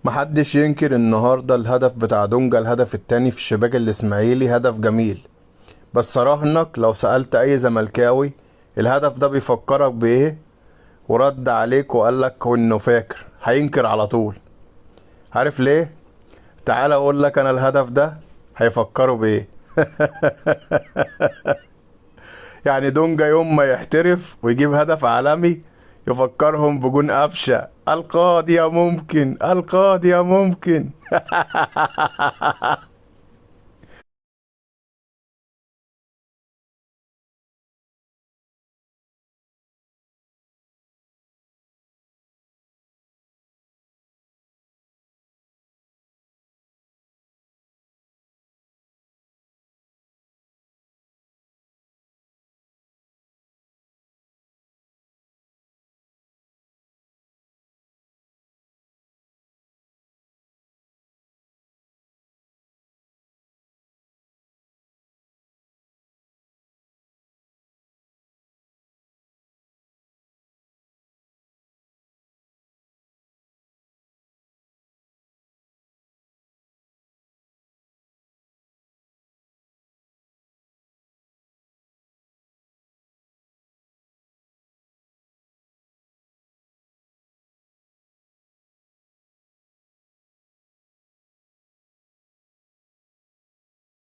محدش ينكر النهاردة الهدف بتاع دونجا، الهدف التاني في الشباك الإسماعيلي، هدف جميل. بس راهنك لو سألت أي زملكاوي الهدف ده بيفكرك بإيه، ورد عليك وقالك إنه فاكر، هينكر على طول. عارف ليه؟ تعال أقول لك أنا الهدف ده هيفكروا بإيه. يعني دونجا يوم ما يحترف ويجيب هدف عالمي يفكرهم بجون قفشة القاضية ممكن، القاضية ممكن.